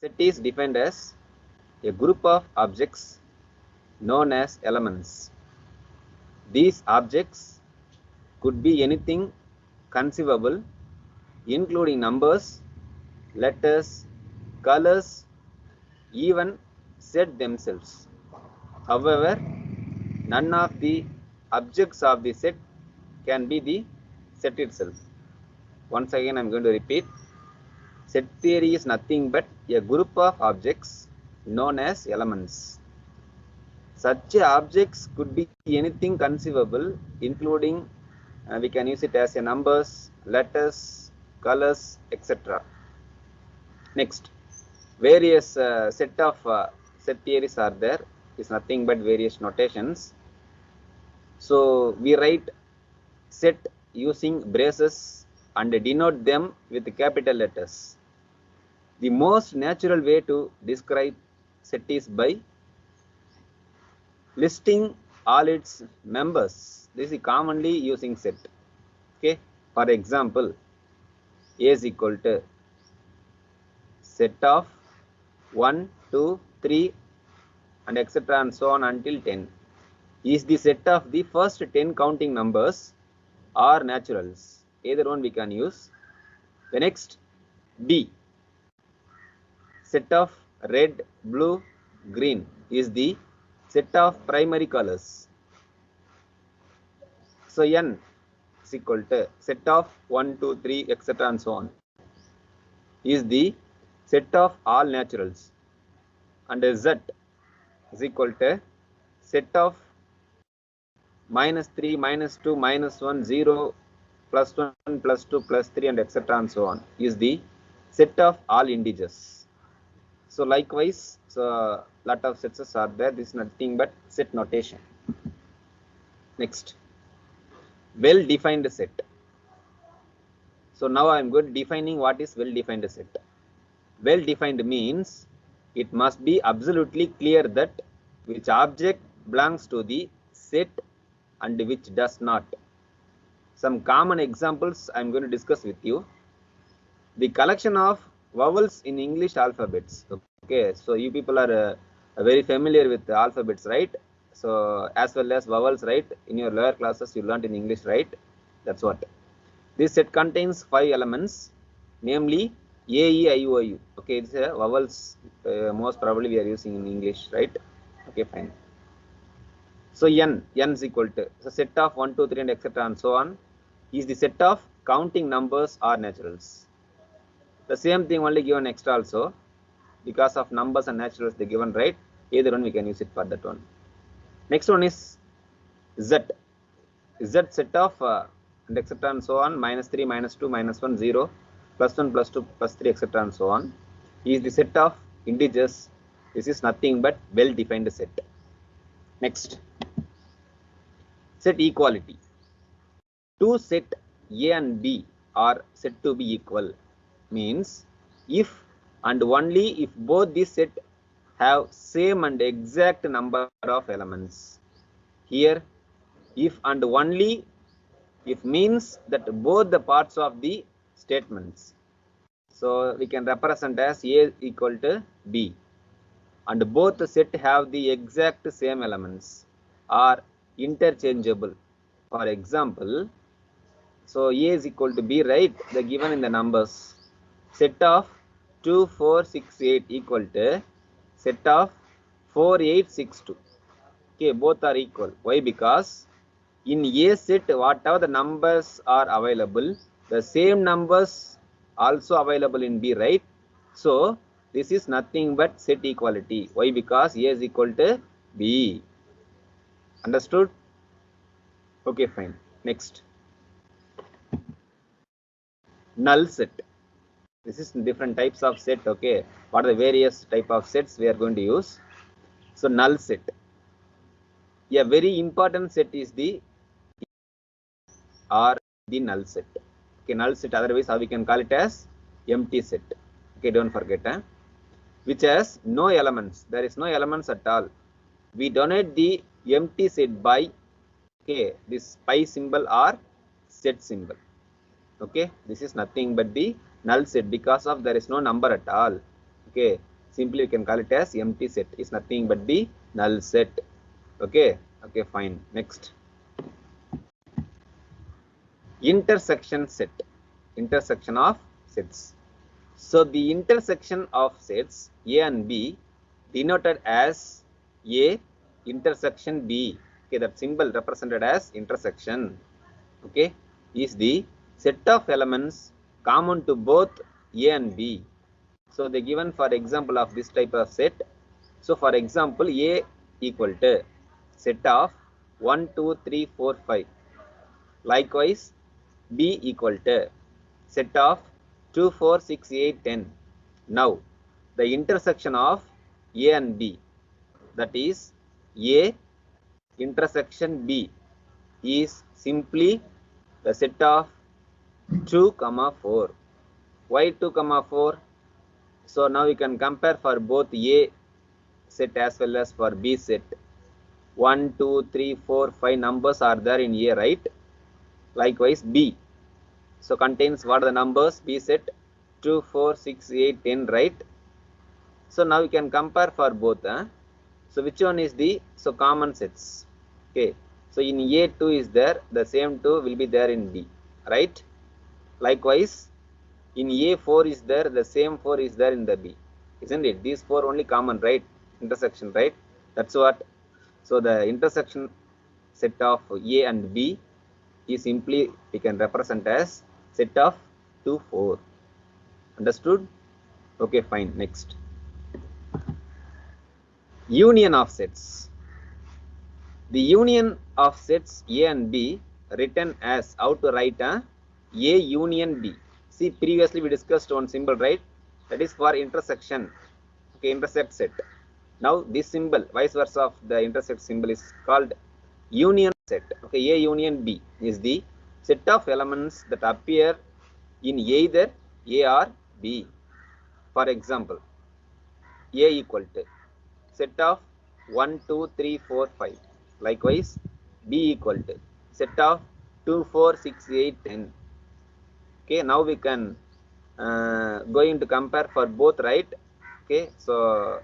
Set is defined as a group of objects known as elements. These objects could be anything conceivable, including numbers, letters, colors, even set themselves. However, none of the objects of the set can be the set itself. Once again, I am going to repeat. Set theory is nothing but a group of objects known as elements. Such objects could be anything conceivable, including we can use it as a numbers, letters, colors, etc. Next, various set of set theories are there. Is nothing but various notations. So we write set using braces and denote them with capital letters. The most natural way to describe set is by listing all its members. This is commonly using set. Okay. For example, A is equal to set of 1, 2, 3 and etc. and so on until 10 is the set of the first 10 counting numbers or naturals. Either one we can use. The next, B, set of red, blue, green is the set of primary colors. So N is equal to set of 1, 2, 3, etc. and so on is the set of all naturals. And Z is equal to set of -3, -2, -1, 0, +1, +2, +3 and etc. and so on is the set of all integers. So likewise, so lot of sets are there. This is nothing but set notation. Next, well-defined set. So now I am good defining what is well-defined set. Well-defined means it must be absolutely clear that which object belongs to the set and which does not. Some common examples I am going to discuss with you. The collection of vowels in English alphabets. Okay, so you people are very familiar with the alphabets, right? So as well as vowels, right? In your lower classes you learned in English, right? That's what. This set contains 5 elements, namely A, E, I, O, U. Okay, it's a vowels. Most probably we are using in English, right? Okay, fine. So N is equal to so set of 1, 2, 3 and etc. and so on is the set of counting numbers or naturals. The same thing only given extra also, because of numbers and naturals they given, right? Either one we can use it for that one. Next one is Z. Z set of and etc. and so on, -3, -2, -1, 0, +1, +2, +3, etc. and so on is the set of integers. This is nothing but well-defined set. Next, set equality. Two set A and B are said to be equal. Means if and only if both these set have same and exact number of elements. Here, if and only if means that both the parts of the statements. So we can represent as A equal to B, and both the set have the exact same elements are interchangeable. For example, so A is equal to B, right? The given in the numbers. Set of 2, 4, 6, 8 equal to set of 4, 8, 6, 2. Okay, both are equal. Why? Because in A set, whatever the numbers are available, the same numbers also available in B, right? So this is nothing but set equality. Why? Because A is equal to B. Understood? Okay, fine. Next, null set. This is different types of set. Okay, what are the various type of sets we are going to use? So null set. A very important set is the or the null set. Okay, null set. Otherwise, how we can call it as empty set. Okay, don't forget. Which has no elements. There is no elements at all. We denote the empty set by this pi symbol or set symbol. Okay, this is nothing but the null set because of there is no number at all. Okay, simply we can call it as empty set. Is nothing but the null set. Okay, okay, fine. Next, intersection set, intersection of sets. So the intersection of sets A and B denoted as A intersection B. Okay, that symbol represented as intersection. Okay, is the set of elements common to both A and B. So they given for example of this type of set. So for example, A equal to set of 1, 2, 3, 4, 5. Likewise, B equal to set of 2, 4, 6, 8, 10. Now, the intersection of A and B, that is A intersection B, is simply the set of 2, 4. Why 2, 4? So now you can compare for both A set as well as for B set. 1, 2, 3, 4, 5 numbers are there in A, right? Likewise, B. So contains what are the numbers? B set 2, 4, 6, 8, 10, right? So now you can compare for both. So which one is the common sets? Okay. So in A 2 is there, the same 2 will be there in B, right? Likewise, in A 4 is there, the same 4 is there in the B, isn't it? These 4 only common, right? Intersection, right? That's what. So the intersection set of A and B is simply we can represent as set of 2, 4. Understood? Okay, fine. Next, union of sets. The union of sets A and B written as how to write A union B. See, previously we discussed one symbol, right? That is for intersection. Okay, intersect set. Now this symbol, vice versa of the intersect symbol, is called union set. Okay, A union B is the set of elements that appear in either A or B. For example, A equal to set of 1, 2, 3, 4, 5. Likewise, B equal to set of 2, 4, 6, 8, 10. Okay, now we can going to compare for both, right? Okay, so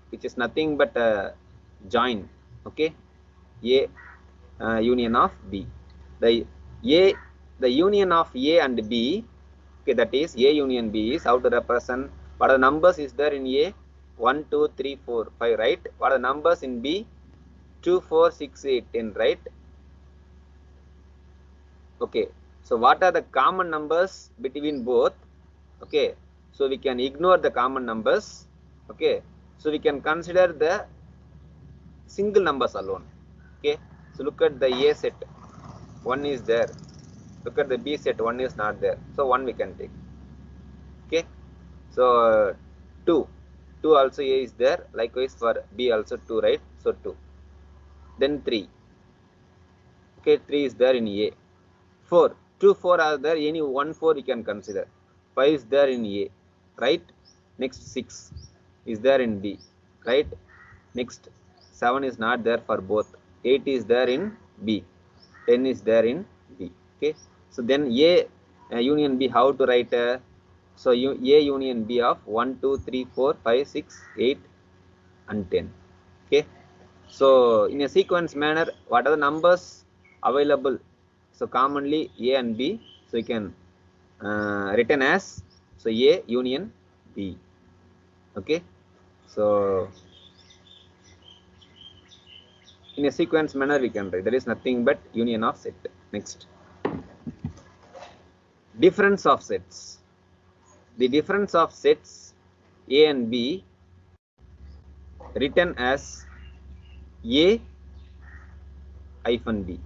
which is nothing but join. Okay, A union of B. The union of A and B. Okay, that is A union B is how to represent what are the numbers is there in A? 1, 2, 3, 4, 5, right? What are the numbers in B? 2, 4, 6, 8, 10, right? Okay, so what are the common numbers between both? Okay, so we can ignore the common numbers. Okay, so we can consider the single numbers alone. Okay, so look at the A set, 1 is there. Look at the B set, 1 is not there. So 1 we can take. Okay, so 2 also A is there. Likewise for B also 2, right? So 2. Then 3. Okay, 3 is there in A. 4, 2, 4 are there. Any 1, 4 we can consider. 5 is there in A, right? Next 6 is there in B, right? Next 7 is not there for both. 8 is there in B. 10 is there in B. Okay, so then A union B, how to write? So A union B of 1, 2, 3, 4, 5, 6, 8 and 10. Okay, so in a sequence manner, what are the numbers available? So commonly A and B, so you can written as so A union B. Okay, so in a sequence manner we can write. There is nothing but union of set. Next, difference of sets. The difference of sets A and B written as A hyphen B.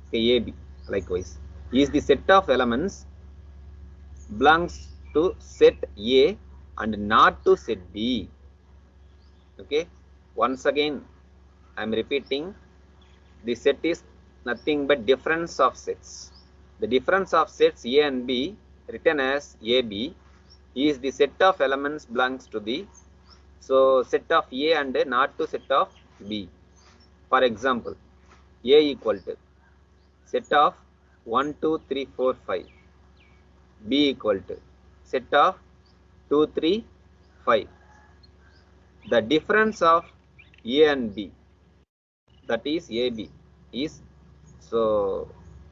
Okay, AB likewise is the set of elements belongs to set A and not to set B. Okay, once again I am repeating, the set is nothing but difference of sets. The difference of sets A and B written as AB is the set of elements belongs to the set of A and not to set of B. For example, A equal to set of 1, 2, 3, 4, 5. B equal to set of 2, 3, 5. The difference of A and B, that is AB, is, so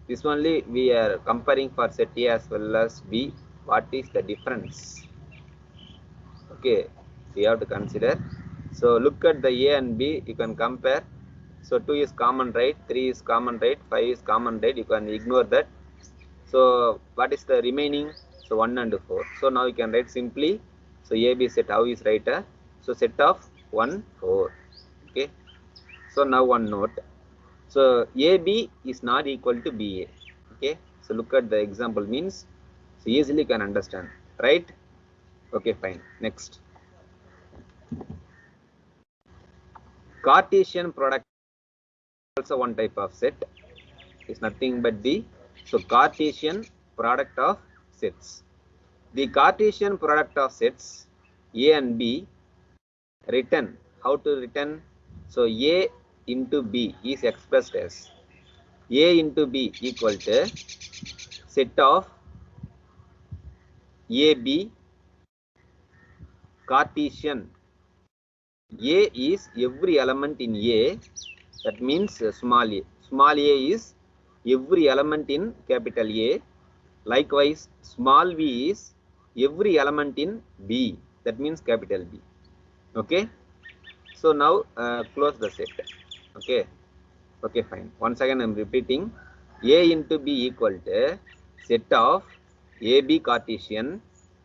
this only we are comparing for set A as well as B. What is the difference? Okay, we have to consider. So look at the A and B, you can compare. So 2 is common, right? 3 is common, right? 5 is common, right? You can ignore that. So what is the remaining? So 1 and 4. So now you can write simply. So AB set, how is writer? So set of 1, 4. Okay. So now one note. So AB is not equal to BA. Okay. So look at the example means. So easily can understand, right? Okay, fine. Next. Cartesian product also one type of set. Is nothing but the Cartesian product of sets. The Cartesian product of sets A and B written, how to written? So A into B is expressed as A into B equal to set of AB Cartesian. A is every element in A, that means small a. Small a is every element in capital A. Likewise, small v is every element in B, that means capital B. Okay. So now close the set. Okay. Okay, fine. Once again, I am repeating. A into B equal to set of AB Cartesian.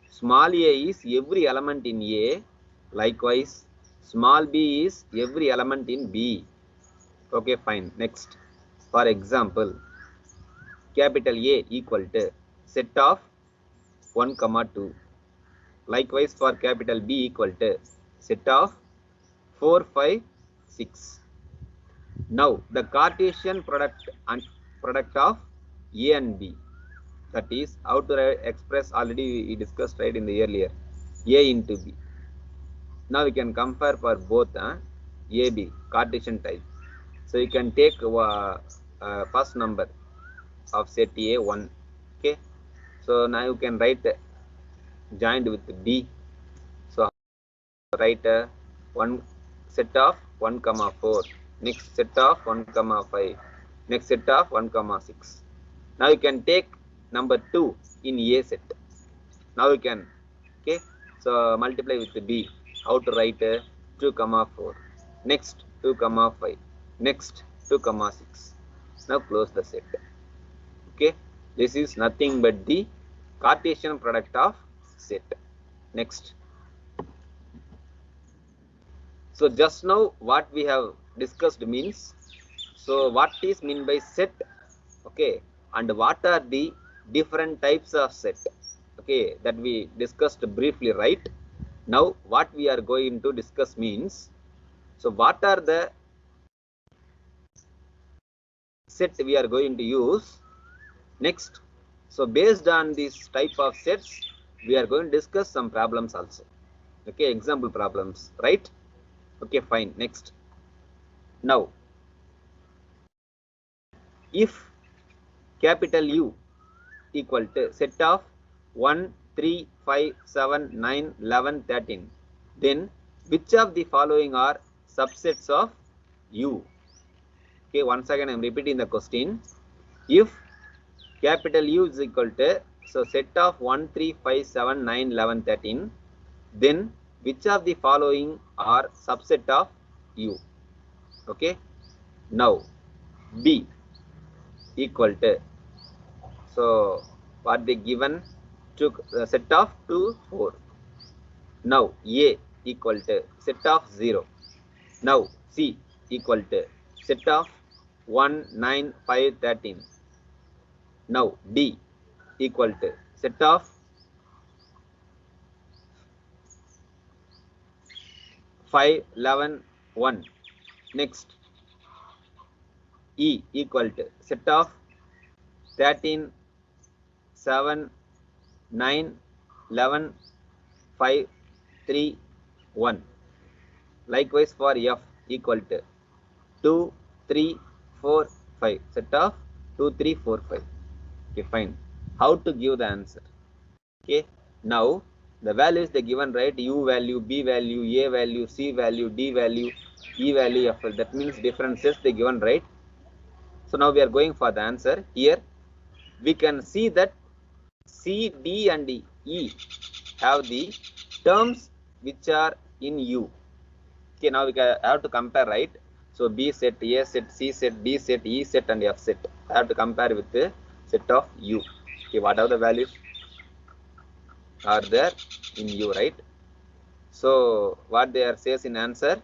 Small a is every element in A. Likewise, small b is every element in B. Okay, fine. Next. For example, capital A equal to set of 1, 2. Likewise, for capital B equal to set of 4, 5, 6. Now, the Cartesian product of A and B, that is how to express, already we discussed right in the earlier, A into B. Now we can compare for both AB Cartesian type. So you can take first number of set A 1. Okay. So now you can write joined with B. So write one set of 1, 4. Next set of 1, 5. Next set of 1, 6. Now you can take number 2 in A set. Now you can, okay. So multiply with B. How to write 2, 4. Next 2, 5. Next 2, 6. Now close the set. Okay. This is nothing but the Cartesian product of set. Next. So just now what we have discussed means, so what is meant by set, okay, and what are the different types of set, okay, that we discussed briefly, right? Now what we are going to discuss means, so what are the set we are going to use next. So based on this type of sets, we are going to discuss some problems also, okay, example problems, right? Okay, fine. Next. Now, if capital U equal to set of 1, 3, 5, 7, 9, 11, 13, then which of the following are subsets of U? Okay, once again I am repeating the question. If capital U is equal to, so set of 1, 3, 5, 7, 9, 11, 13, then which of the following are subset of U? Okay. Now, B equal to, so what they given, took set of 2, 4. Now A equal to set of 0. Now C equal to set of 1, 9, 5, 13. Now D equal to set of 5, 11, 1. Next, E equal to set of 13, 7, 9, 11, 5, 3, 1. Likewise for F equal to 2, 3, 4, 5. Set of 2, 3, 4, 5. Okay, fine. How to give the answer? Okay. Now The values they given, right? U value, B value, A value, C value, D value, E value, F value. That means different sets they given, right? So now we are going for the answer. Here we can see that C, D and E have the terms which are in U. Okay, now we have to compare, right? So B set, A set, C set, D set, E set and F set. I have to compare with the set of U. Okay, what are the values are there in U, right? So what they are says in answer.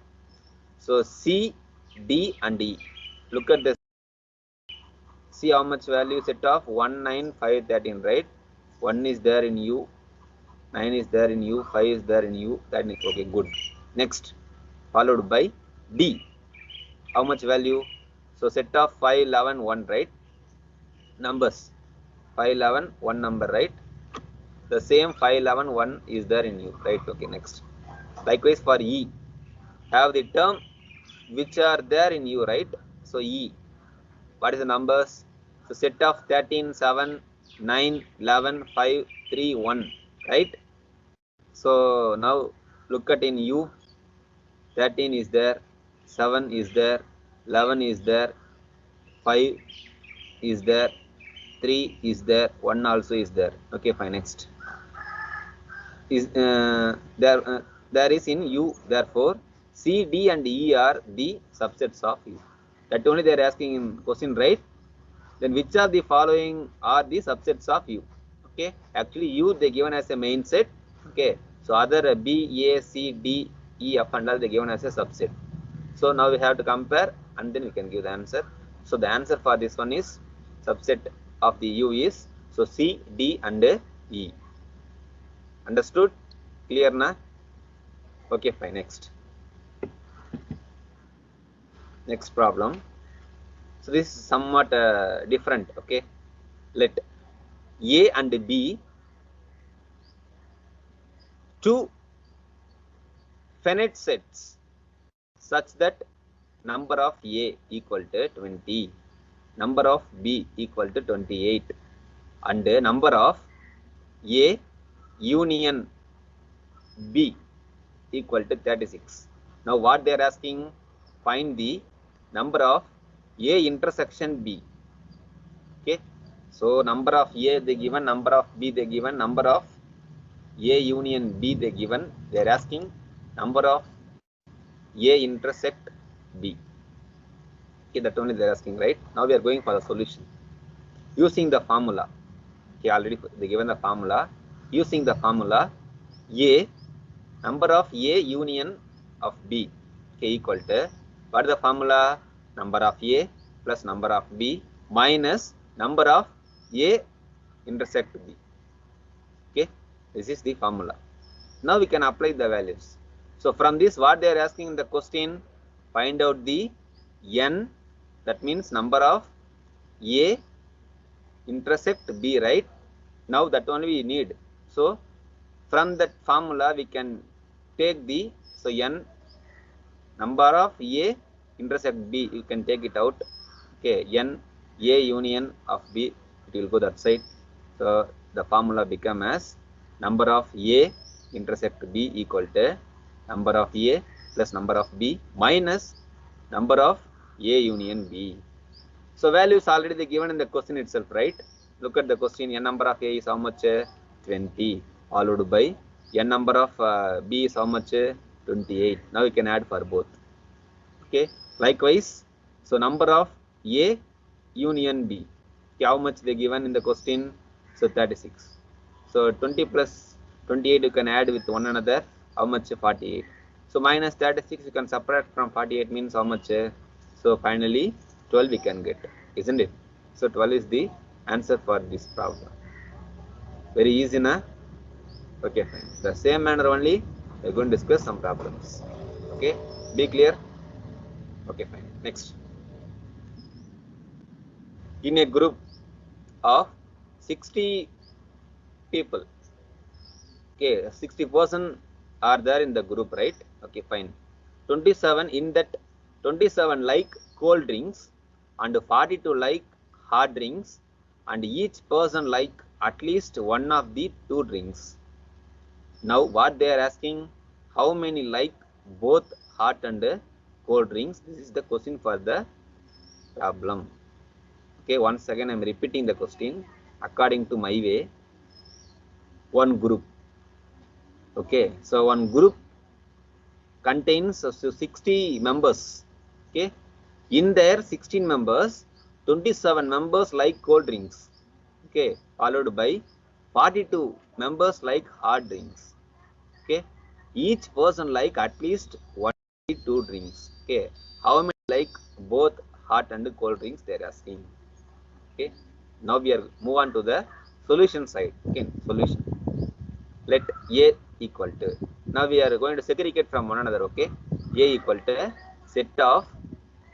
So C, D and E. Look at this. See how much value set of 1, 9, 5, 13, right? 1 is there in U, 9 is there in U, 5 is there in U. That is okay, good. Next, followed by D. How much value? So set of 5, 11, 1, right? Numbers 5, 11, 1 number, right? The same 5, 11, 1 is there in U, right? Okay, next. Likewise for E, have the term which are there in U, right? So E, what is the numbers? So set of 13, 7, 9, 11, 5, 3, 1, right? So now look at in U, 13 is there, 7 is there, 11 is there, 5 is there, 3 is there, 1 also is there. Okay, fine. Next is there is in U. Therefore, C, D and E are the subsets of U. That only they are asking in question, right? Then which of the following are the subsets of U? Okay, actually U they given as a main set. Okay, so other B, A, C, D, E, F and all they given as a subset. So now we have to compare and then we can give the answer. So the answer for this one is subset of the U is so C, D and E. Understood? Clear na? Okay, fine. Next problem. So this is somewhat different. Okay, let A and B two finite sets such that number of A equal to 20, number of B equal to 28 and number of A union B equal to 36. Now what they are asking, find the number of A intersection B. Okay, so number of A they given, number of B they given, number of A union B they given. They are asking number of A intersect B. Okay, that only they are asking, right? Now we are going for the solution using the formula. Okay, already they given the formula. Using the formula, A number of A union of B, okay, equal to what is the formula? Number of A plus number of B minus number of A intersect B. Okay, this is the formula. Now we can apply the values. So from this, what they are asking in the question, find out the n, that means number of A intersect B, right? Now that only we need. So from that formula we can take the, so n number of A intersect B, you can take it out. Okay, n A union of B, it will go that side. So the formula become as number of A intersect B equal to number of A plus number of B minus number of A union B. So values already given in the question itself, right? Look at the question. N number of A is how much? 20, followed by n number of B is how much? 28. Now we can add for both. Okay. Likewise, so number of A union B. Okay, how much they given in the question? So 36. So 20 plus 28 you can add with one another. How much? 48. So minus 36 you can subtract from 48 means how much? So finally 12 we can get, isn't it? So 12 is the answer for this problem. Very easy, na? Okay, fine. The same manner only we are going to discuss some problems. Okay, be clear? Okay, fine. Next. In a group of 60 people, okay, 60% are there in the group, right? Okay, fine. 27 in that 27 like cold drinks and 42 like hard drinks, and each person like at least one of the two drinks. Now what they are asking, how many like both hot and cold drinks? This is the question for the problem. Okay, once again I am repeating the question according to my way. One group. Okay, so one group contains 60 members. Okay, in their 16 members, 27 members like cold drinks. Okay, followed by 42 members like hot drinks. Okay, each person like at least 1 2 drinks. Okay, how many like both hot and cold drinks they are asking. Okay, now we are move on to the solution side. Okay, solution. Let A equal to, now we are going to segregate from one another. Okay, A equal to set of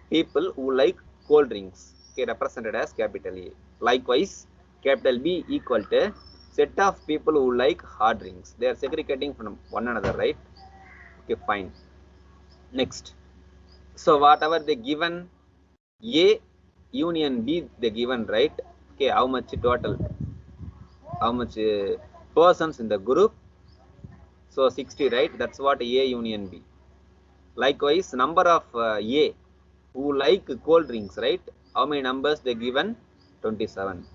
people who like cold drinks. Okay, represented as capital A. Likewise, capital B equal to set of people who like hot drinks. They are segregating from one another, right? Okay, fine. Next, so whatever they given, A union B they given, right? Okay, how much total? How much persons in the group? So 60, right? That's what A union B. Likewise, number of A who like cold drinks, right? How many numbers they given? 27.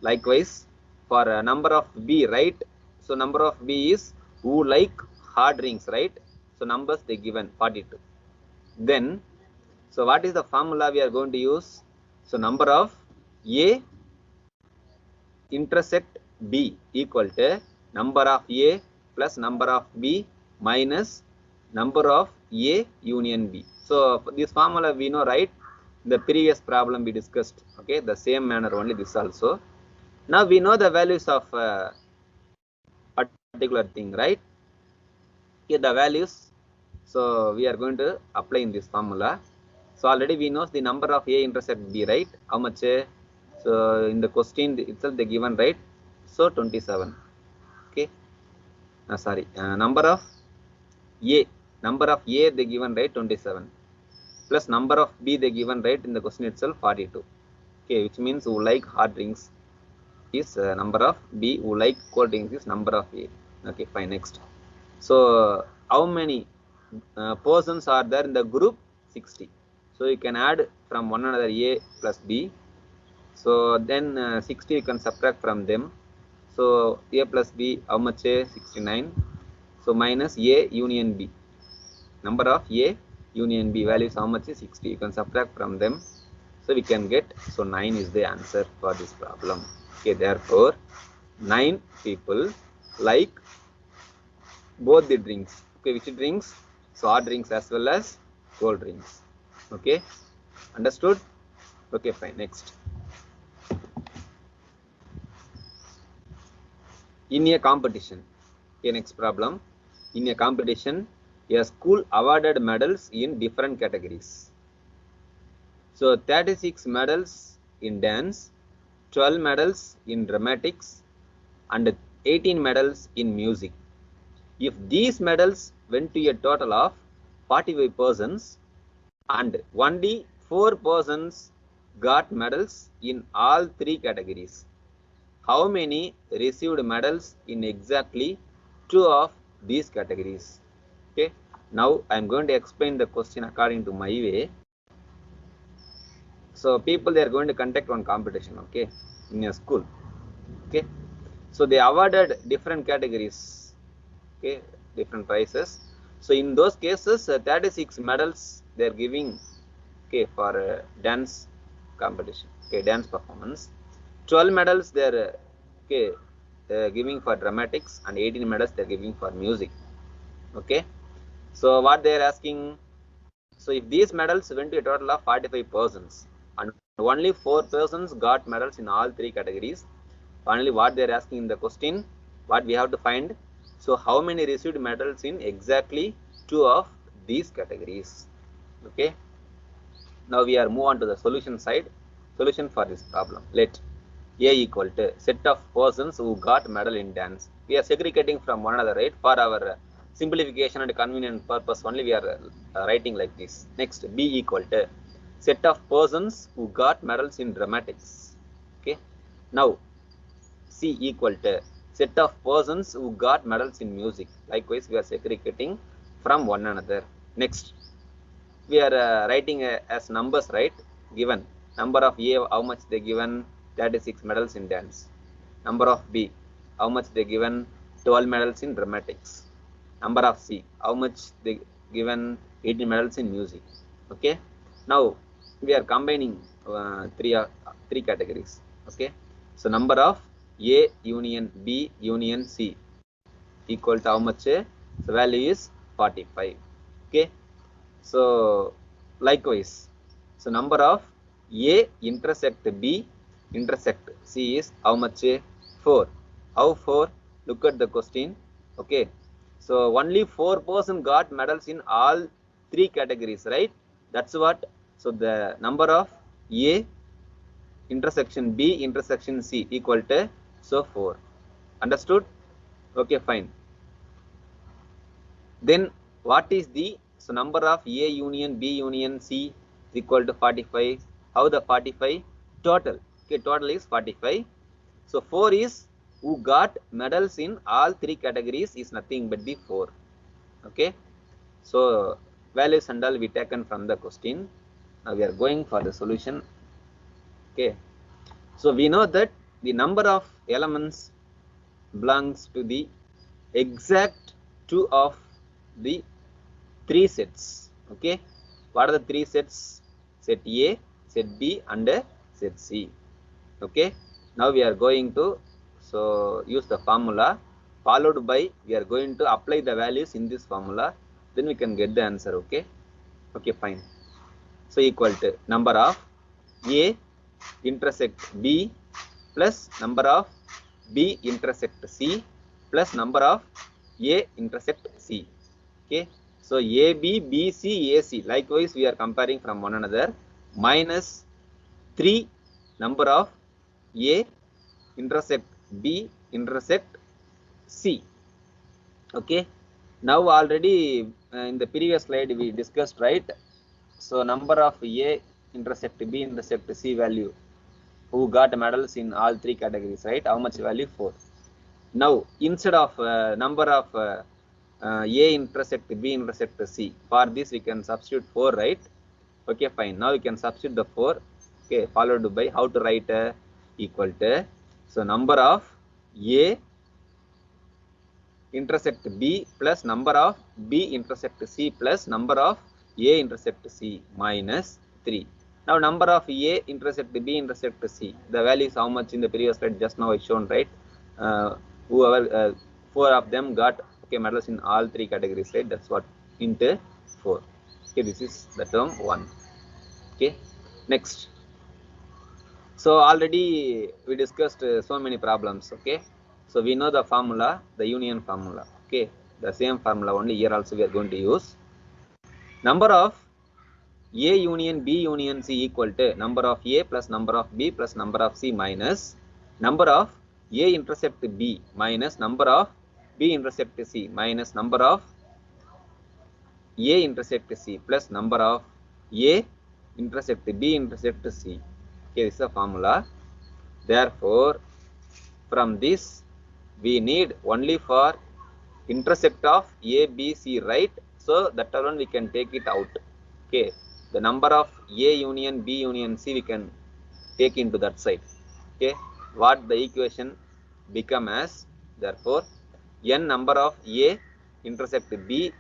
Likewise, for number of B, right? So number of B is who like hard drinks, right? So numbers they given 42. Then, so what is the formula we are going to use? So number of A intersect B equal to number of A plus number of B minus number of A union B. So this formula we know, right? The previous problem we discussed. Okay, the same manner only this also. Now we know the values of particular thing, right? Here the values. So we are going to apply in this formula. So already we know the number of A intersect B, right? How much? So in the question itself they given, right? So 27. Okay. Number of A they given, right? 27 plus number of B they given, right? In the question itself 42. Okay, which means who like hot drinks is number of B, who like cold drinks is number of A. Okay, fine. Next, so how many persons are there in the group? 60. So you can add from one another A plus B. So then 60 you can subtract from them. So A plus B, how much? 69. So minus A union B. Number of A union B values how much is 60. You can subtract from them. So we can get, so 9 is the answer for this problem. Okay, therefore 9 people like both the drinks. Okay, which drinks? So hot drinks as well as cold drinks. Okay, understood? Okay, fine. Next, in a competition. Okay, next problem. In a competition, a school awarded medals in different categories. So 36 medals in dance, 12 medals in dramatics, and 18 medals in music. If these medals went to a total of 45 persons and only 4 persons got medals in all 3 categories, how many received medals in exactly 2 of these categories? Okay, now I am going to explain the question according to my way. So people, they are going to conduct one competition, okay, in a school. Okay, so they awarded different categories, okay, different prizes. So in those cases 36 medals they are giving, okay, for dance competition, okay, dance performance. 12 medals they are okay giving for dramatics, and 18 medals they are giving for music. Okay, so what they are asking, so if these medals went to a total of 45 persons and only 4 persons got medals in all 3 categories, finally what they are asking in the question, what we have to find, so how many received medals in exactly 2 of these categories. Okay, now we are move on to the solution side. Solution for this problem, let A equal to set of persons who got medal in dance. We are segregating from one another, right? For our simplification and convenient purpose only we are writing like this. Next, B equal to set of persons who got medals in dramatics. Okay, now C equal to set of persons who got medals in music. Likewise, we are segregating from one another. Next, we are writing as numbers, right? Given number of A, how much they given? 36 medals in dance. Number of B, how much they given? 12 medals in dramatics. Number of C, how much they given? 18 medals in music. Okay. Now we are combining three categories. Okay. So number of A union B union C equal to how much? So value is 45. Okay. So likewise, so number of A intersect B intersect C is how much? 4. How 4? Look at the question. Okay. So only 4% got medals in all three categories, right? That's what. So the number of A intersection B intersection C equal to, so 4. Understood? Okay, fine. Then what is the, so number of A union B union C is equal to 45. How the 45? Total. Okay, total is 45. So 4 is who got medals in all three categories is nothing but the 4. Okay. So values and all we taken from the question. Now we are going for the solution. Okay. So we know that the number of elements belongs to the exact 2 of the 3 sets. Okay. What are the 3 sets? Set A, set B and set C. Okay. Now we are going to use the formula, followed by we are going to apply the values in this formula, then we can get the answer. Okay. Okay, fine. So equal to number of A intersect B plus number of B intersect C plus number of A intersect C. Okay. So AB, BC, AC. Likewise, we are comparing from one another, minus 3 number of A intersect B intersect C. Okay. Now already in the previous slide we discussed, right? So number of A intersect B intersect C value, who got medals in all three categories, right? How much value? 4. Now instead of number of A intersect B intersect C, for this we can substitute 4, right? Okay, fine. Now we can substitute the 4. Okay, followed by how to write equal to, so number of A intersect B plus number of B intersect C plus number of A intersect C minus 3. Now number of A intersect B intersect C, the value is how much in the previous slide just now I shown, right? Whoever 4 of them got medals in all three categories, right? That's what, into 4. Okay, this is the term 1. Okay, next. So already we discussed so many problems. Okay, so we know the formula, the union formula. Okay, the same formula only here also we are going to use. Number of A union B union C equal to number of A plus number of B plus number of C minus number of A intersect B minus number of B intersect C minus number of A intersect C plus number of A intersect B intersect C. Okay, this is the formula. Therefore, from this we need only for intersect of A, B, C, right? So that alone we can take it out. Okay, the number of A union B union C we can take into that side. Okay, what the equation become as, therefore n number of A intersect B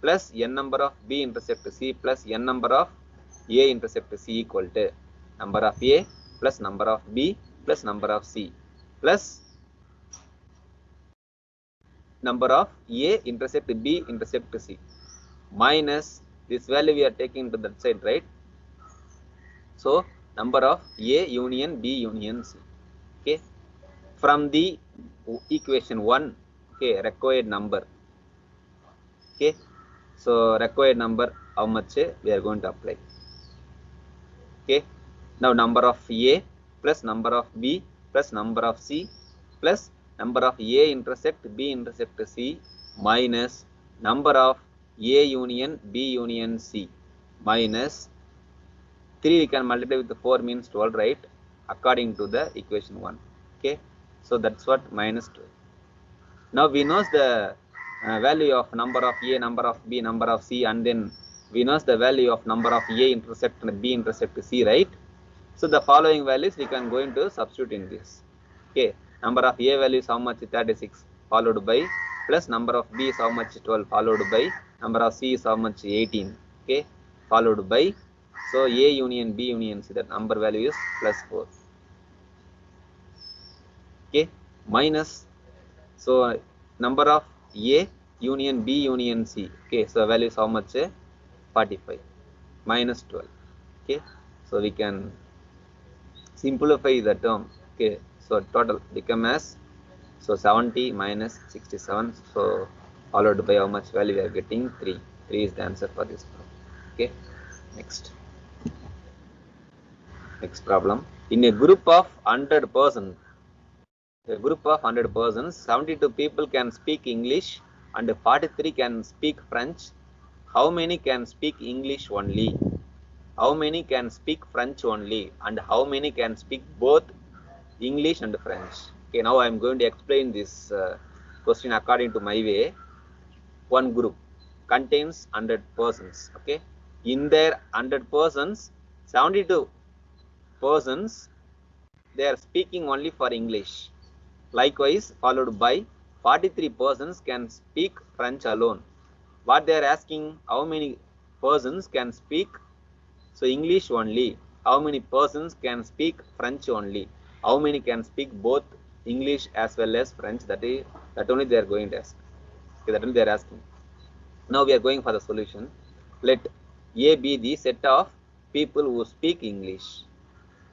plus n number of B intersect C plus n number of A intersect C equal to number of A plus number of B plus number of C plus number of A intersect B intersect C minus this value we are taking to that side, right? So number of A union B union C. Okay, from the equation 1, okay, required number. Okay, so required number, how much we are going to apply. Okay, now number of A plus number of B plus number of C plus number of A intersect B intersect C minus number of A union B union C minus 3 we can multiply with the 4 means 12, right? According to the equation 1. Okay, so that's what minus 12. Now we know the value of number of A, number of B, number of C, and then we know the value of number of A intersect and B intersect C, right? So the following values we can going to substitute in this. Okay, number of A value is how much? 36, followed by plus number of B is how much? 12, followed by number of C is how much? 18. Okay, followed by, so A union B union C, that number value is plus 4. Okay, minus, so number of A union B union C. Okay, so value is how much? 45 minus 12. Okay, so we can simplify the term. Okay, so total become as, so 70 minus 67. So followed by how much value we are getting? 3. 3 is the answer for this problem. Okay, next problem. In a group of 100 persons, 72 people can speak English and 43 can speak French. How many can speak English only? How many can speak French only? And how many can speak both English and French? Okay, now I am going to explain this question according to my way. One group contains 100 persons. Okay, in their 100 persons, 72 persons, they are speaking only for English. Likewise, followed by 43 persons can speak French alone. What they are asking, how many persons can speak so English only? How many persons can speak French only? How many can speak both English as well as French? That only they are going to ask. Okay, that only they are asking. Now we are going for the solution. Let A be the set of people who speak English.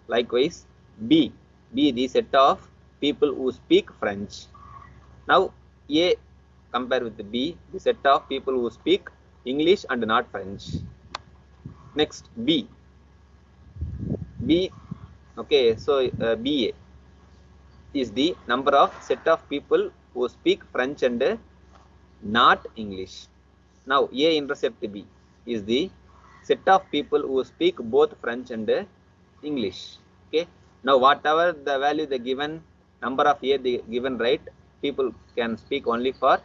Likewise, B be the set of people who speak French. Now A compare with B, the set of people who speak English and not French. Next B, okay, so BA is the number of set of people who speak French and not English. Now A intersect B is the set of people who speak both French and English. Okay, now whatever the value they given, number of A they given, right, people can speak only for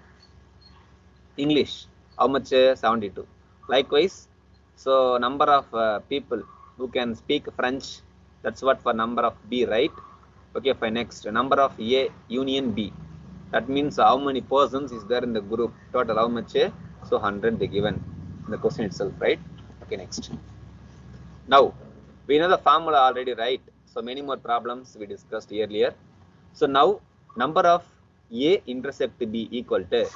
English. How much? 72. Likewise, so number of people who can speak French, that's what for number of B, right? Okay, fine. Next, number of A union B, that means how many persons is there in the group? Total how much? So 100 they given in the question itself, right? Okay, next. Now we know the formula already, right? So many more problems we discussed earlier. So now number of A intersect B equal to,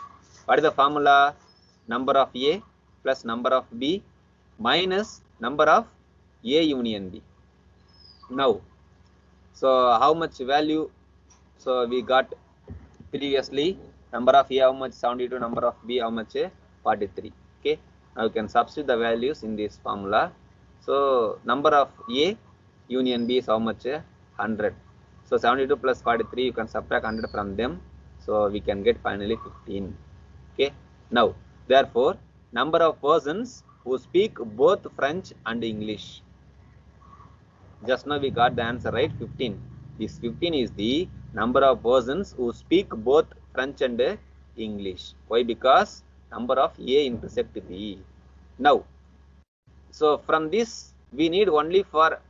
what is the formula? Number of A plus number of B minus number of A union B. Now, so how much value? So we got previously number of A how much? 72. Number of B how much? 43. Okay, now you can substitute the values in this formula. So number of A union B is how much? 100. So 72 plus 43, you can subtract 100 from them. So we can get finally 15. Okay, now therefore number of persons who speak both French and English. Just now we got the answer, right? 15. This 15 is the number of persons who speak both French and English. Why? Because number of A intersect B. Now, so from this we need only for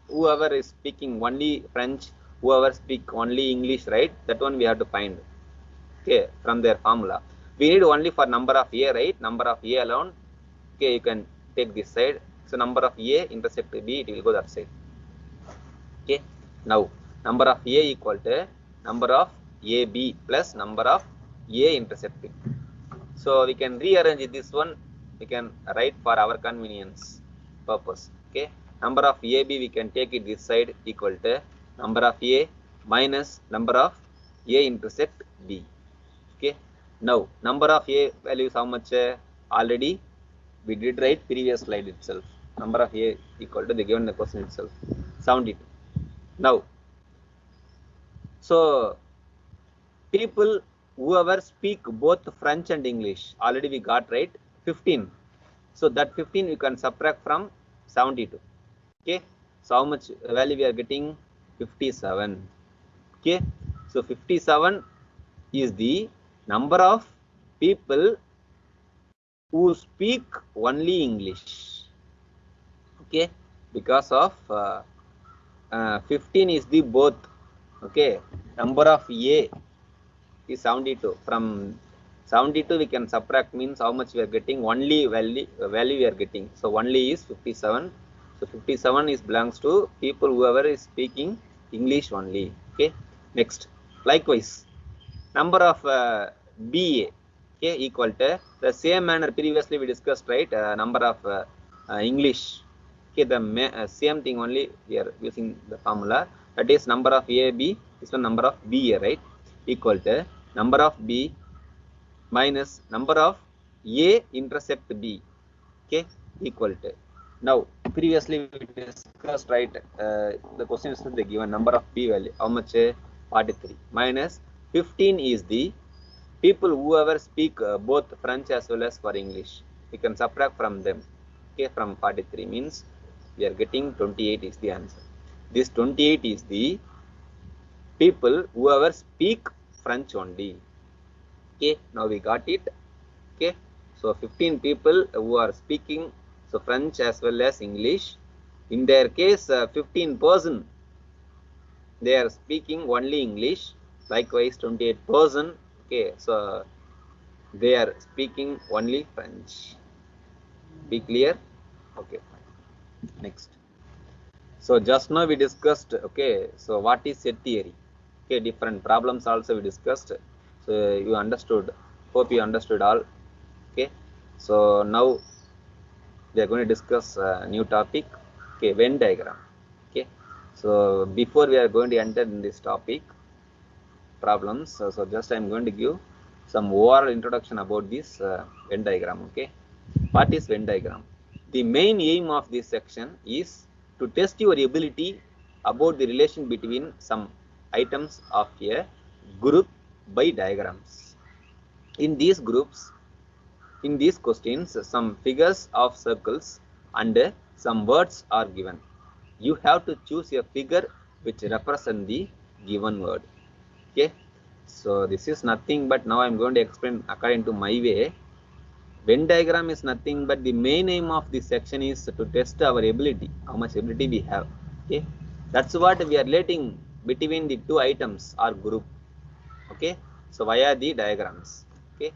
whoever is speaking only French, whoever speak only English, right? That one we have to find. Okay, from their formula. We need only for number of A, right? Number of A alone. Okay, you can take this side. So number of A intersect B, it will go that side. Okay, now number of A equal to number of AB plus number of A intersect B. So we can rearrange this one. We can write for our convenience purpose. Okay, number of AB we can take it this side equal to number of A minus number of A intersect B. Okay, now number of A values how much? Already we did write previous slide itself. Number of A equal to the given the question itself, 72. Now, so people whoever speak both French and English, already we got, right, 15. So that 15 we can subtract from 72. Okay, so how much value we are getting? 57. Okay, so 57 is the number of people who speak only English. Okay, because of 15 is the both. Okay, number of A is 72. From 72 we can subtract, means how much we are getting, only value we are getting. So only is 57. So 57 is belongs to people whoever is speaking English only. Okay, next, likewise number of BA, okay, equal to the same manner previously we discussed, right? Number of English, okay, the same thing only we are using the formula, that is number of AB, this one number of BA, right, equal to number of B minus number of A intercept B, okay, equal to, now previously we discussed, right, the question is the given number of B value, how much, 43, minus 15 is the people whoever speak both French as well as for English. We can subtract from them. Okay, from 43 means we are getting 28 is the answer. This 28 is the people whoever speak French only. Okay, now we got it. Okay, so 15 people who are speaking so French as well as English. In their case, 15% they are speaking only English. Likewise, 28%. Okay, so they are speaking only French. Be clear? Okay, fine. Next. So just now we discussed, okay, so what is set theory? Okay, different problems also we discussed. So you understood, hope you understood all. Okay, so now we are going to discuss a new topic, okay, Venn diagram. Okay, so before we are going to enter in this topic, problems, so just I am going to give some overall introduction about this Venn diagram. Okay, what is Venn diagram? The main aim of this section is to test your ability about the relation between some items of a group by diagrams. In these groups, in these questions, some figures of circles and some words are given. You have to choose a figure which represents the given word. Okay, so this is nothing but now I am going to explain according to my way. Venn diagram is nothing but the main aim of this section is to test our ability, how much ability we have. Okay, that's what we are relating between the two items or group. Okay, so via the diagrams. Okay,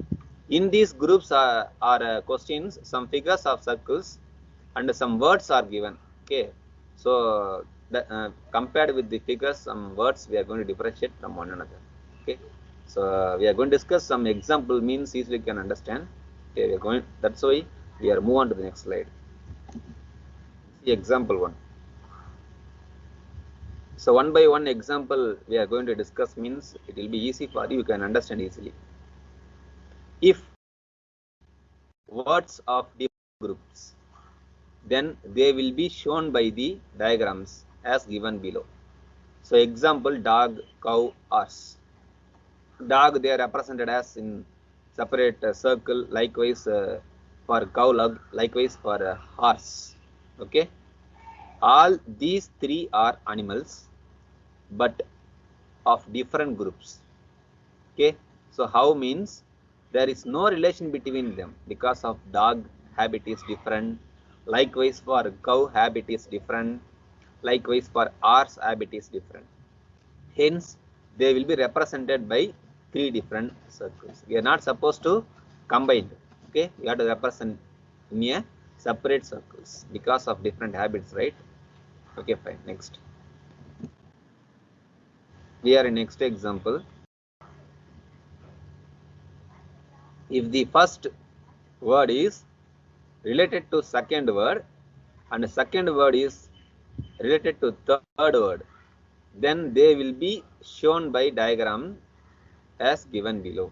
in these groups are questions, some figures of circles and some words are given. Okay, so compared with the figures, some words we are going to differentiate from one another. Okay, so we are going to discuss some example, means easily can understand. Okay, we are going, that's why we are move on to the next slide. See example 1. So one by one example we are going to discuss, means it will be easy for you, you can understand easily. If words of different groups, then they will be shown by the diagrams as given below. So example, dog, cow, horse. Dog they are represented as in separate circle, likewise for cow, likewise for horse. Okay, all these three are animals but of different groups. Okay, so how means there is no relation between them, because of dog habit is different, likewise for cow habit is different, likewise for horse habit is different. Hence they will be represented by three different circles. We are not supposed to combine. Okay, we have to represent in a separate circles because of different habits, right? Okay, fine. Next, we are in next example. If the first word is related to second word and second word is related to third word, then they will be shown by diagram as given below.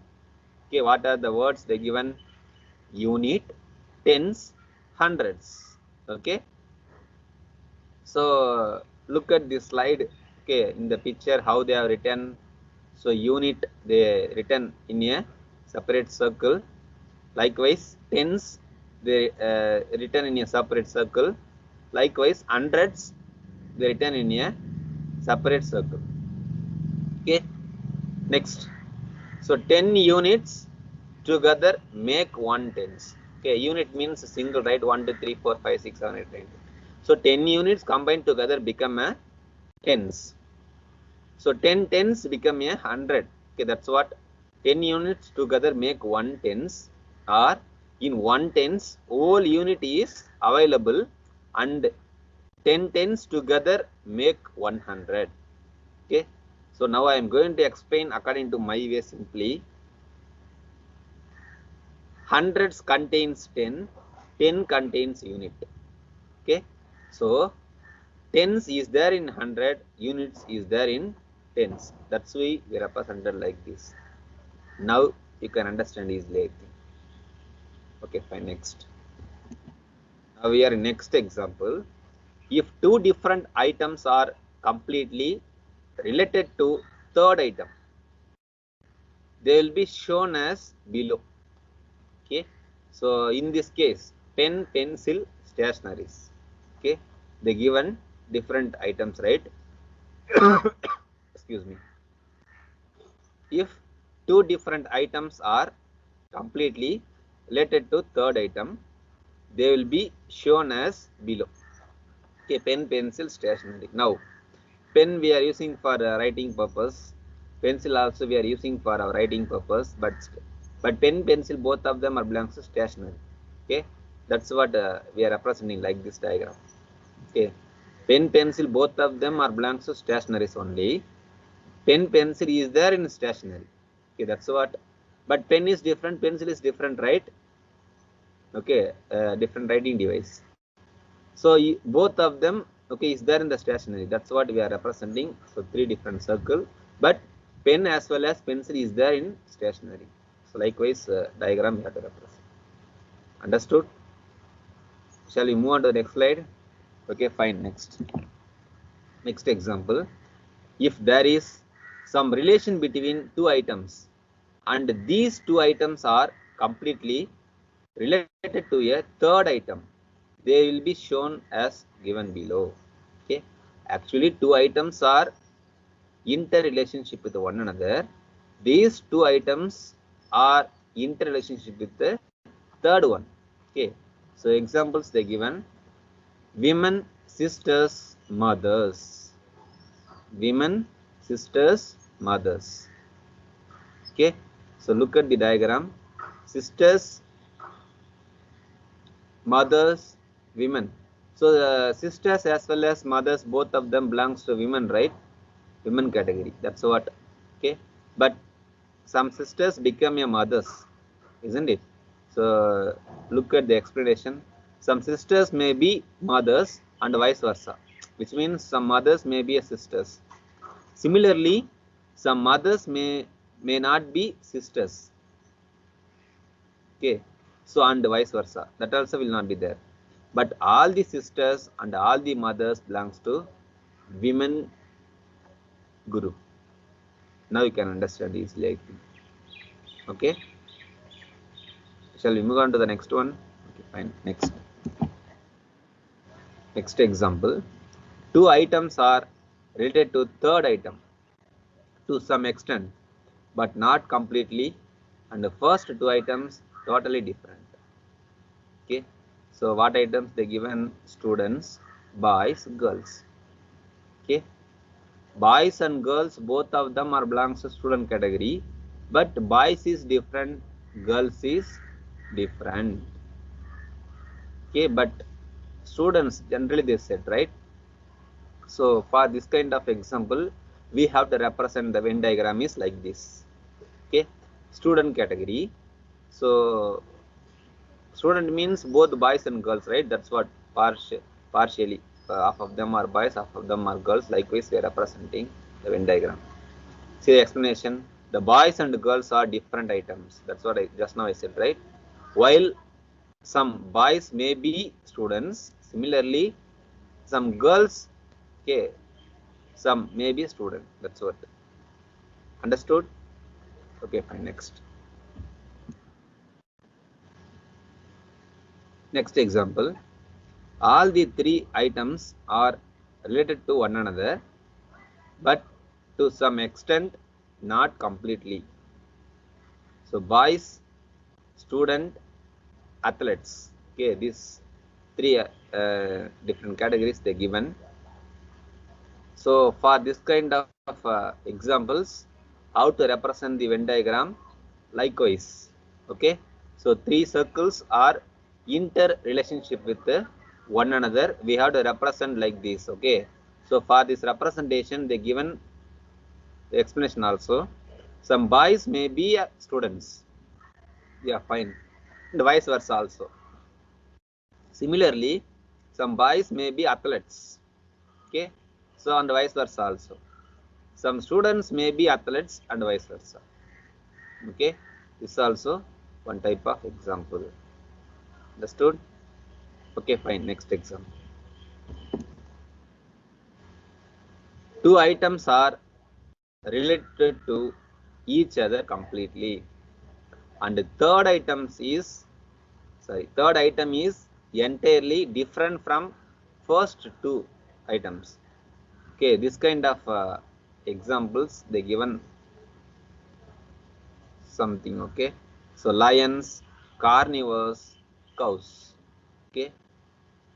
Okay, what are the words they given? Unit, tens, hundreds. Okay, so look at this slide. Okay, in the picture how they have written. So unit they written in a separate circle, likewise tens they written in a separate circle, likewise hundreds they written in a separate circle. Okay, next, So 10 units together make 1 tens. Okay, unit means single, right? 1, 2, 3, 4, 5, 6, 7, 8, 9. So 10 units combined together become a tens. So 10 tens become a 100. Okay, that's what 10 units together make 1 tens, or in 1 tens whole unit is available and 10 tens together make 100. Okay, so now I am going to explain according to my way simply. Hundreds contains 10, 10 contains unit. Okay, so tens is there in 100, units is there in tens. That's why we represented like this. Now you can understand easily, I think. Okay, fine. Next. Now we are in next example. If two different items are completely related to third item, they will be shown as below. Okay, so in this case, pen, pencil, stationaries. Okay, they given different items, right? Excuse me. If two different items are completely related to third item, they will be shown as below. Okay, pen, pencil, stationery. Now, pen we are using for writing purpose. Pencil also we are using for our writing purpose. But pen, pencil, both of them are belongs to stationery. Okay, that's what we are representing like this diagram. Okay, pen, pencil, both of them are belongs to stationaries only. Pen, pencil is there in stationery. Okay, that's what. But pen is different, pencil is different, right? Okay, different writing device. So both of them, okay, is there in the stationery. That's what we are representing. So 3 different circle. But pen as well as pencil is there in stationery. So likewise, diagram we have to represent. Understood? Shall we move on to the next slide? Okay, fine. Next example. If there is some relation between two items and these two items are completely related to a third item, they will be shown as given below. Okay, actually two items are interrelationship with one another. These two items are interrelationship with the third one. Okay, so examples they given: women, sisters, mothers. Women, sisters, mothers. Okay, so look at the diagram. Sisters, mothers, women. So the sisters as well as mothers, both of them belongs to women, right? Women category. That's what. Okay, but some sisters become your mothers, isn't it? So look at the explanation. Some sisters may be mothers and vice versa, which means some mothers may be a sisters. Similarly, some mothers may not be sisters. Okay, so and vice versa, that also will not be there. But all the sisters and all the mothers belongs to women group. Now you can understand easily, I think. Okay, shall we move on to the next one? Okay, fine. Next example. Two items are related to third item to some extent, but not completely, and the first two items totally different. Okay, so what items they given? Students, boys, girls. Okay, boys and girls, both of them are belongs to student category, but boys is different, girls is different. Okay, but students generally they said, right? So for this kind of example, we have to represent the Venn diagram is like this. Okay, student category. So student means both boys and girls, right? That's what partially. Half of them are boys, half of them are girls. Likewise, we are representing the Venn diagram. See the explanation. The boys and the girls are different items. That's what I just now I said, right? While some boys may be students, similarly, some girls, okay, some may be student. That's what. Understood? Okay, fine. Next example. All the three items are related to one another, but to some extent not completely. So boys, student, athletes. Okay, these three different categories they given. So for this kind of examples, how to represent the Venn diagram? Likewise, okay. So three circles are interrelationship with one another. We have to represent like this, okay. So for this representation, they given the explanation also. Some boys may be students, yeah, fine, and vice versa also. Similarly, some boys may be athletes, okay. So and vice versa also. Some students may be athletes and vice versa, okay. This is also one type of example. Understood? Okay, fine. Next example. Two items are related to each other completely, and the third item is entirely different from first two items. Okay, this kind of examples they given something, okay. So lions, carnivores, cows, okay.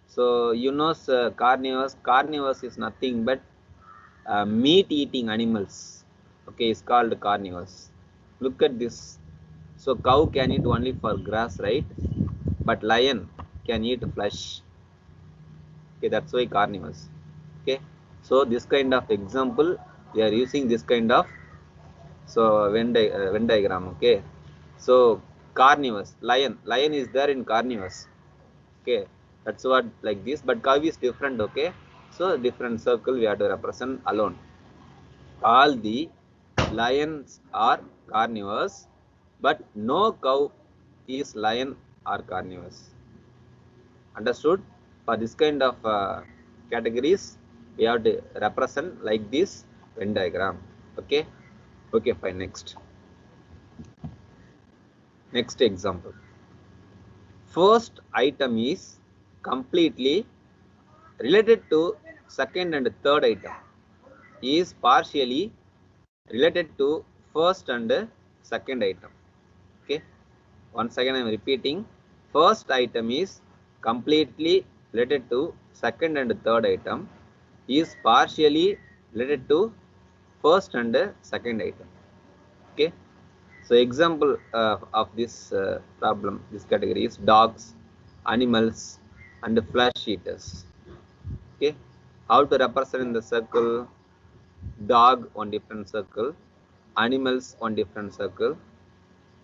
So you know, carnivores is nothing but meat eating animals, okay, is called carnivores. Look at this. So cow can eat only for grass, right? But lion can eat flesh, okay. That's why carnivores, okay. So this kind of example, we are using this kind of Venn diagram, okay. So carnivores, lion is there in carnivores, okay. That's what like this, but cow is different, okay. So different circle we have to represent alone. All the lions are carnivores, but no cow is lion or carnivores. Understood? For this kind of categories, we have to represent like this Venn diagram, okay. Okay, fine. Next example. First item is completely related to second and third item, is partially related to first and second item, okay. Once again I am repeating, first item is completely related to second and third item, is partially related to first and second item, okay. So example of this problem, this category is dogs, animals, and flesh eaters, okay. How to represent in the circle? Dog one different circle, animals one different circle.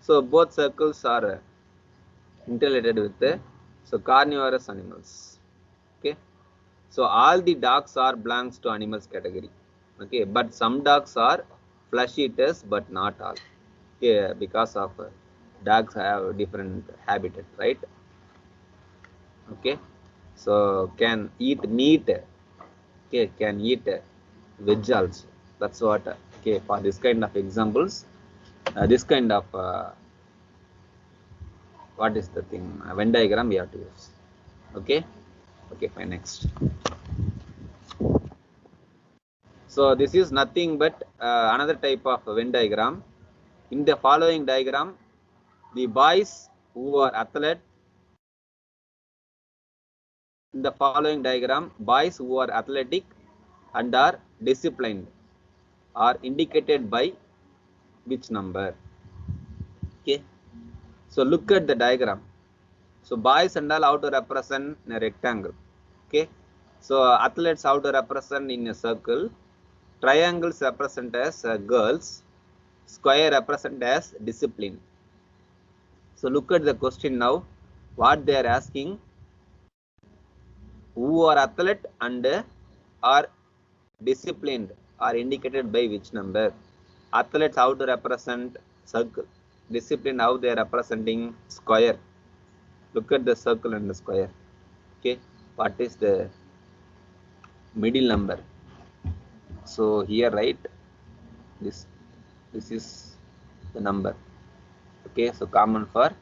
So both circles are interrelated with the carnivorous animals, okay. So all the dogs are belongs to animals category, okay, but some dogs are flesh eaters, but not all, okay, because of dogs have different habitat, right? Okay, so can eat meat, okay, can eat veg also. That's what, okay, for this kind of examples, this kind of what is the thing, Venn diagram we have to use, okay. Okay, fine. Next. So this is nothing but another type of Venn diagram. In the following diagram, the boys who are athlete, in the following diagram, boys who are athletic and are disciplined are indicated by which number? Okay. So look at the diagram. So boys and all how to represent in a rectangle. Okay. So athletes how to represent in a circle. Triangles represent as girls. Square represent as discipline. So look at the question now. What they are asking: who are athlete and are disciplined are indicated by which number? Athletes how to represent circle. Discipline how they are representing square. Look at the circle and the square. Okay, what is the middle number? So here, right, this is the number, okay. So common for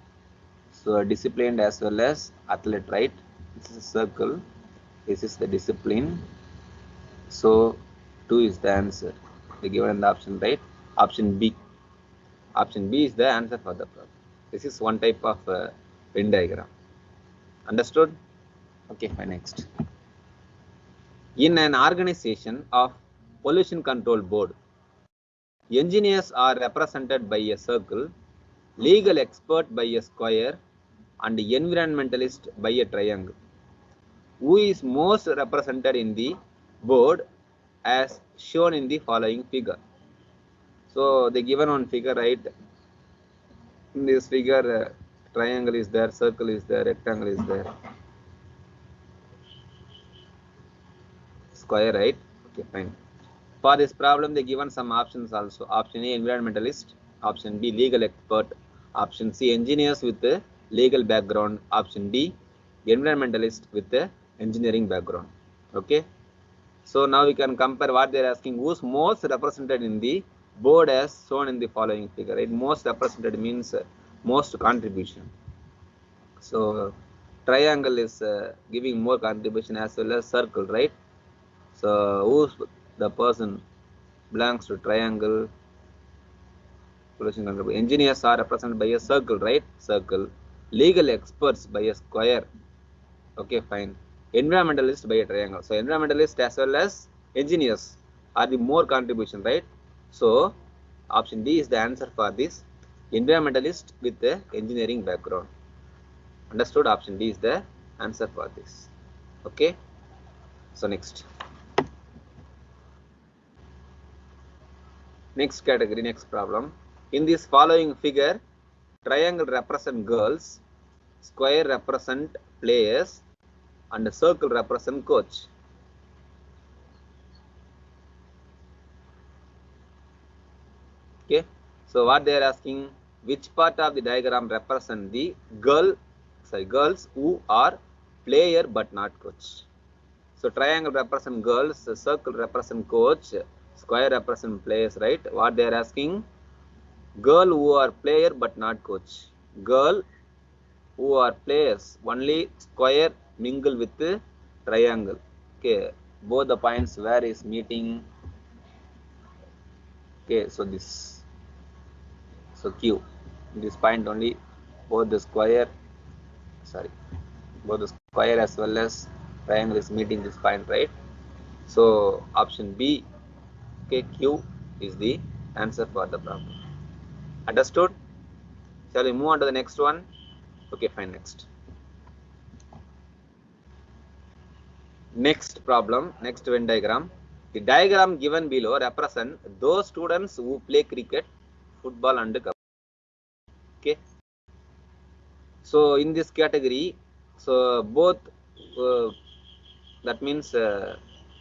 disciplined as well as athlete, right? This is a circle, this is the discipline. So 2 is the answer, they given in the option, right? Option B. Option B is the answer for the problem. This is one type of Venn diagram. Understood? Okay, fine. Next. In an organization of pollution control board, engineers are represented by a circle, legal expert by a square, and environmentalist by a triangle. Who is most represented in the board as shown in the following figure? So they given one figure, right? In this figure, triangle is there, circle is there, rectangle is there, square, right? Okay, fine. For this problem, they given some options also. Option A, environmentalist. Option B, legal expert. Option C, engineers with a legal background. Option D, environmentalist with a engineering background. Okay. So now we can compare what they are asking. Who's most represented in the board as shown in the following figure. Right? Most represented means most contribution. So triangle is giving more contribution as well as circle, right? So who's the person belongs to triangle? Engineers are represented by a circle, right? Circle. Legal experts by a square. Okay, fine. Environmentalist by a triangle. So environmentalist as well as engineers are the more contribution, right? So option D is the answer for this. Environmentalist with the engineering background. Understood? Option D is the answer for this. Okay. So next category, next problem. In this following figure, triangle represent girls, square represent players, and the circle represent coach. Okay, so what they are asking, which part of the diagram represent the girls who are player but not coach? So triangle represent girls, circle represent coach, square represent players, right? What they are asking, girl who are player but not coach. Girl who are players, only square mingle with the triangle. Okay, both the points where is meeting. Okay, so this, so Q, this point only both the square as well as triangle is meeting this point, right? So option B, okay, Q is the answer for the problem. Understood? Shall we move on to the next one? Okay, fine. Next problem, next Venn diagram. The diagram given below represent those students who play cricket, football, and kabaddi. Okay. So in this category, so both that means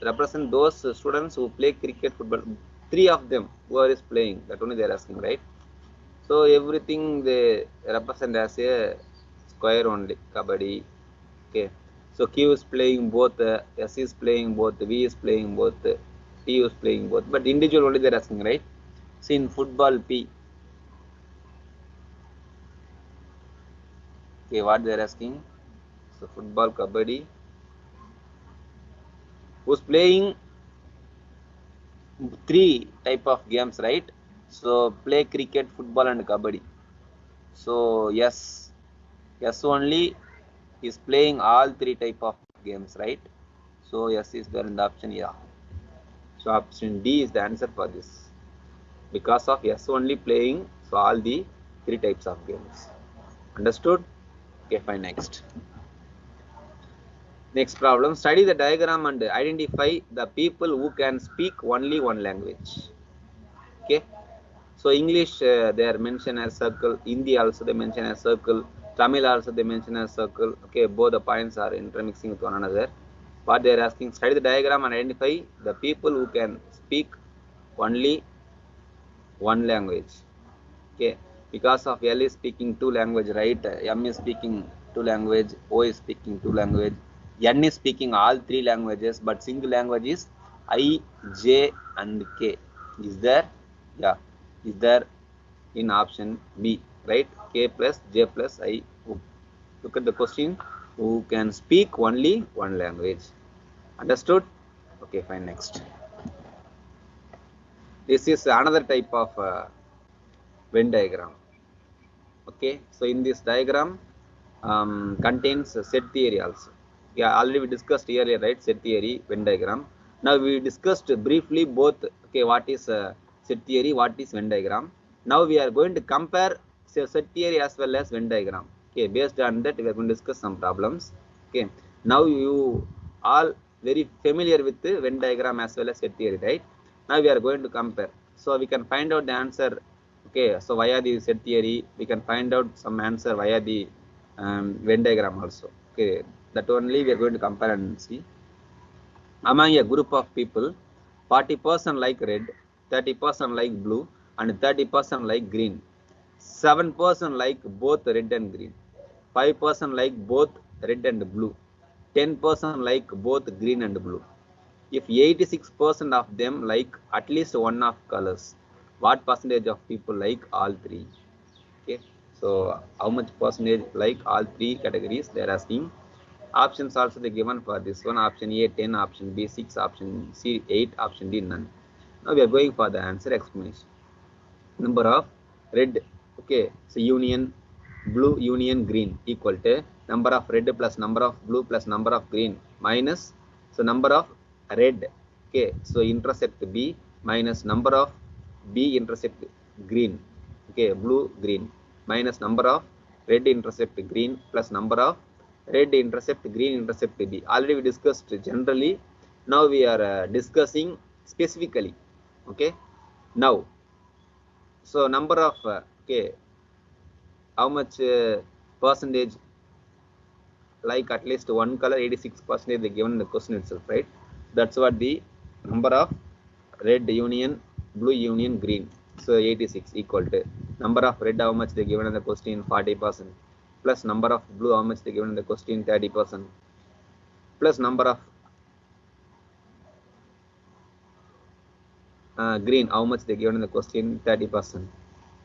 represent those students who play cricket, football. Three of them who are is playing. That only they are asking, right? So everything they represent as a square only, kabaddi. Okay. So Q is playing both, S is playing both, V is playing both, T is playing both. But individual only they are asking, right? See in football P. Okay, what they are asking? So football, kabaddi. Who's playing three type of games, right? So play cricket, football, and kabaddi. So yes, only is playing all three type of games, right? So yes is there in the option, yeah. So option D is the answer for this. Because of yes only playing, so all the three types of games. Understood? Okay, fine. Next problem. Study the diagram and identify the people who can speak only one language. Okay. So English they are mentioned as circle. Hindi also they mention as circle. Tamil also they mention as circle. Okay, both the points are intermixing with one another. What they are asking, study the diagram and identify the people who can speak only one language. Okay, because of L is speaking two language, right? M is speaking two language, O is speaking two language, N is speaking all three languages, but single language is I, J, and K. Is there? Yeah, is there in option B, right? K plus J plus I. Look at the question. Who can speak only one language? Understood? Okay, fine. Next. This is another type of Venn diagram. Okay, so in this diagram contains set theory also. Yeah, already we discussed earlier, right? Set theory, Venn diagram. Now we discussed briefly both. Okay, what is set theory, what is Venn diagram. Now we are going to compare set theory as well as Venn diagram. Okay, based on that we are going to discuss some problems. Okay, now you all very familiar with the Venn diagram as well as set theory, right? Now we are going to compare, so we can find out the answer. Okay, so via the set theory we can find out some answer via the Venn diagram also. Okay, that only we are going to compare and see. Among a group of people, 40% like red, 30% like blue, and 30% like green. 7% like both red and green. 5% like both red and blue. 10% like both green and blue. If 86% of them like at least one of colors, what percentage of people like all three? Okay, so how much percentage like all three categories they are asking. Options also they given for this one. Option A 10, option B 6, option C 8, option D none. Now we are going for the answer explanation. Number of red, okay, so union blue union green equal to number of red plus number of blue plus number of green minus, so number of red, okay, so intersect B minus number of B intersect green, okay, blue green minus number of red intersect green plus number of red intercept green intercept B. Already we discussed generally. Now we are discussing specifically. Okay, now so number of okay, how much percentage like at least one color, 86% they given in the question itself, right? That's what the number of red union blue union green. So 86 equal to number of red, how much they given in the question, 40%, plus number of blue, how much they given in the question, 30%, plus number of green, how much they given in the question, 30%.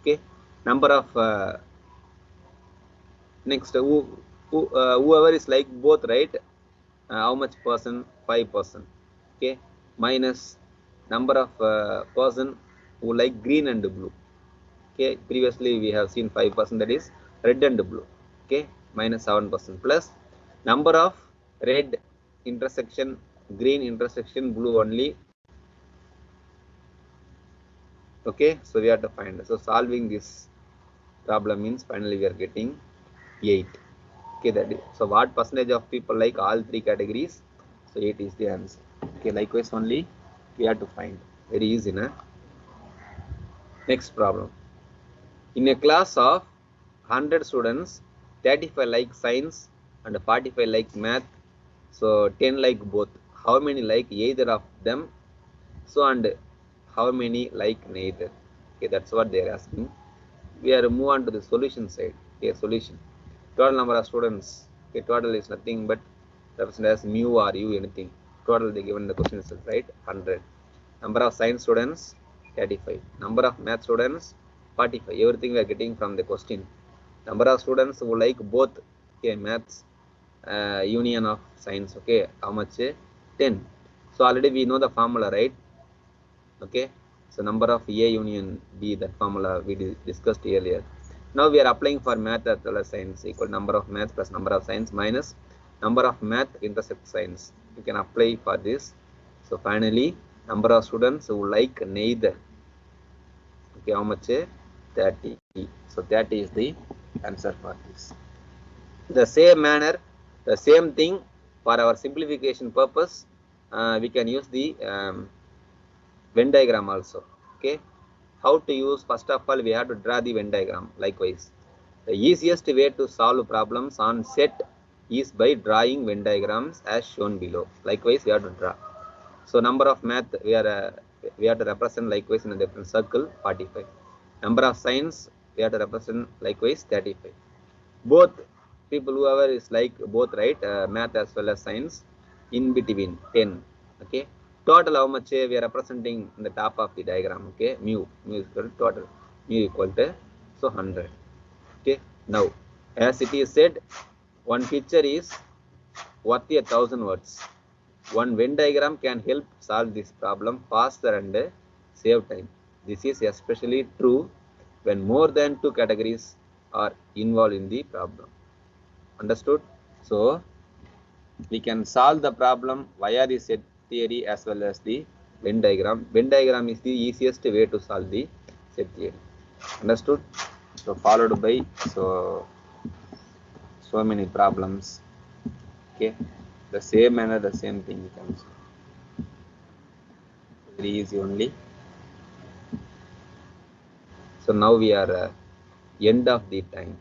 Okay, number of next whoever is like both, right? How much person, 5%. Okay, minus number of person who like green and blue. Okay, previously we have seen 5%, that is red and blue. Okay, minus 7%, plus number of red intersection green intersection blue only. Okay, so we have to find, so solving this problem means finally we are getting 8. Okay, that is, so what percentage of people like all three categories? So 8 is the answer. Okay, likewise only we have to find, very easy, na? Next problem. In a class of 100 students, 35 like science and 45 like math, so 10 like both. How many like either of them? So and how many like neither? Okay, that's what they are asking. We are move on to the solution side. Okay, solution. Total number of students. Okay, total is nothing but represented as mu or u, anything. Total they given the question itself, right? 100. Number of science students 35. Number of math students 45. Everything we are getting from the question. Number of students who like both, okay, maths union of science. Okay, how much? 10. So already we know the formula, right? Okay, so number of A union B, that formula we discussed earlier. Now we are applying for math as well as science, equal number of math plus number of science minus number of math intersect science. You can apply for this. So finally number of students who like neither. Okay, how much? 30. So 30 is the answer for this. The same manner, the same thing, for our simplification purpose, we can use the Venn diagram also. Okay, how to use? First of all, we have to draw the Venn diagram. Likewise, the easiest way to solve problems on set is by drawing Venn diagrams as shown below. Likewise, we have to draw. So number of math we have to represent likewise in a different circle, 45. Number of science we have to represent likewise 35. Both people whoever is like both, right? Math as well as science, in between 10. Okay, total how much we are representing in the top of the diagram. Okay, mu is equal to total, mu equal to, so 100. Okay, now as it is said, one picture is worth 1,000 words. One Venn diagram can help solve this problem faster and save time. This is especially true when more than two categories are involved in the problem. Understood? So we can solve the problem via the set theory as well as the Venn diagram. Venn diagram is the easiest way to solve the set theory. Understood? So followed by so many problems. Okay, the same manner, the same thing you can solve. Very easy only. So now we are end of the time.